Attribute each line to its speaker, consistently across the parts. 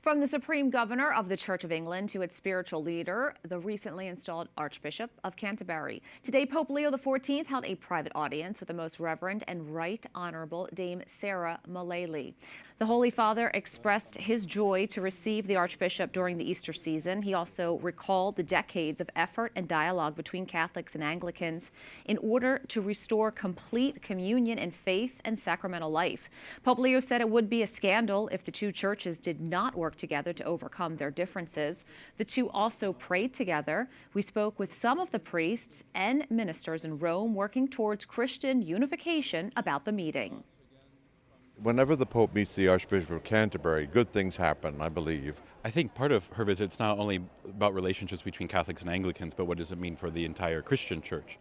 Speaker 1: From the Supreme Governor of the Church of England to its spiritual leader, the recently installed Archbishop of Canterbury. Today, Pope Leo XIV held a private audience with the Most Reverend and Right Honorable Dame Sarah Mullally. The Holy Father expressed his joy to receive the Archbishop during the Easter season. He also recalled the decades of effort and dialogue between Catholics and Anglicans in order to restore complete communion in faith and sacramental life. Pope Leo said it would be a scandal if the two churches did not work together to overcome their differences. The two also prayed together. We spoke with some of the priests and ministers in Rome working towards Christian unification about the meeting.
Speaker 2: Whenever the Pope meets the Archbishop of Canterbury, good things happen, I believe.
Speaker 3: I think part of her visit is not only about relationships between Catholics and Anglicans, but what does it mean for the entire Christian church?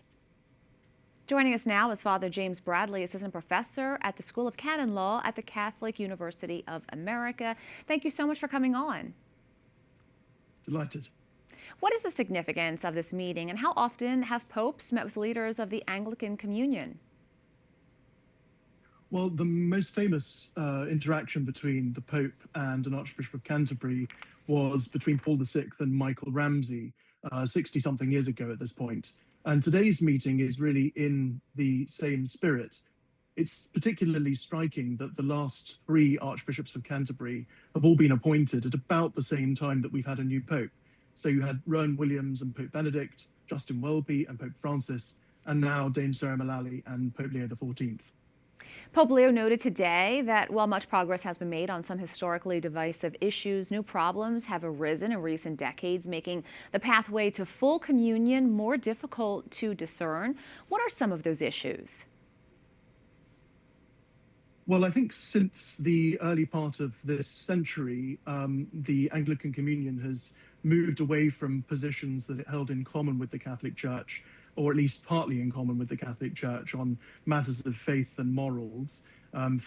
Speaker 1: Joining us now is Father James Bradley, Assistant Professor at the School of Canon Law at the Catholic University of America. Thank you so much for coming on.
Speaker 4: Delighted.
Speaker 1: What is the significance of this meeting, and how often have popes met with leaders of the Anglican Communion?
Speaker 4: Well, the most famous interaction between the Pope and an Archbishop of Canterbury was between Paul VI and Michael Ramsey 60-something years ago at this point. And today's meeting is really in the same spirit. It's particularly striking that the last three Archbishops of Canterbury have all been appointed at about the same time that we've had a new Pope. So you had Rowan Williams and Pope Benedict, Justin Welby and Pope Francis, and now Dame Sarah Mullally and Pope Leo XIV.
Speaker 1: Pope Leo noted today that while much progress has been made on some historically divisive issues, new problems have arisen in recent decades, making the pathway to full communion more difficult to discern. What are some of those issues?
Speaker 4: Well, I think since the early part of this century, the Anglican Communion has moved away from positions that it held in common with the Catholic Church, or at least partly in common with the Catholic Church, on matters of faith and morals.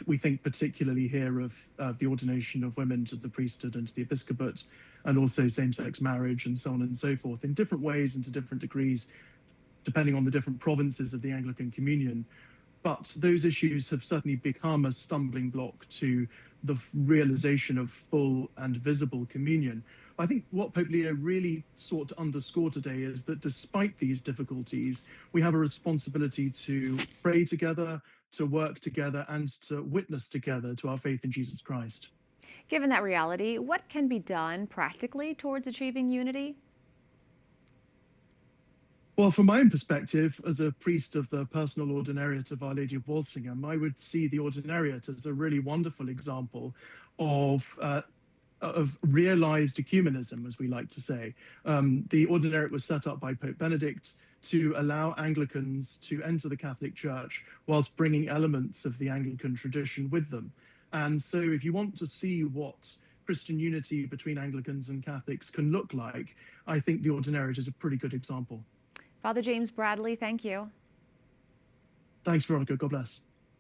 Speaker 4: We think particularly here of the ordination of women to the priesthood and to the episcopate, and also same-sex marriage and so on and so forth, in different ways and to different degrees, depending on the different provinces of the Anglican Communion. But those issues have certainly become a stumbling block to the realization of full and visible communion. I think what Pope Leo really sought to underscore today is that despite these difficulties, we have a responsibility to pray together, to work together, and to witness together to our faith in Jesus Christ.
Speaker 1: Given that reality, what can be done practically towards achieving unity?
Speaker 4: Well, from my own perspective, as a priest of the personal ordinariate of Our Lady of Walsingham, I would see the ordinariate as a really wonderful example of realized ecumenism, as we like to say. The ordinariate was set up by Pope Benedict to allow Anglicans to enter the Catholic Church whilst bringing elements of the Anglican tradition with them. And so if you want to see what Christian unity between Anglicans and Catholics can look like, I think the ordinariate is a pretty good example.
Speaker 1: Father James Bradley, thank you.
Speaker 4: Thanks, Veronica. God bless.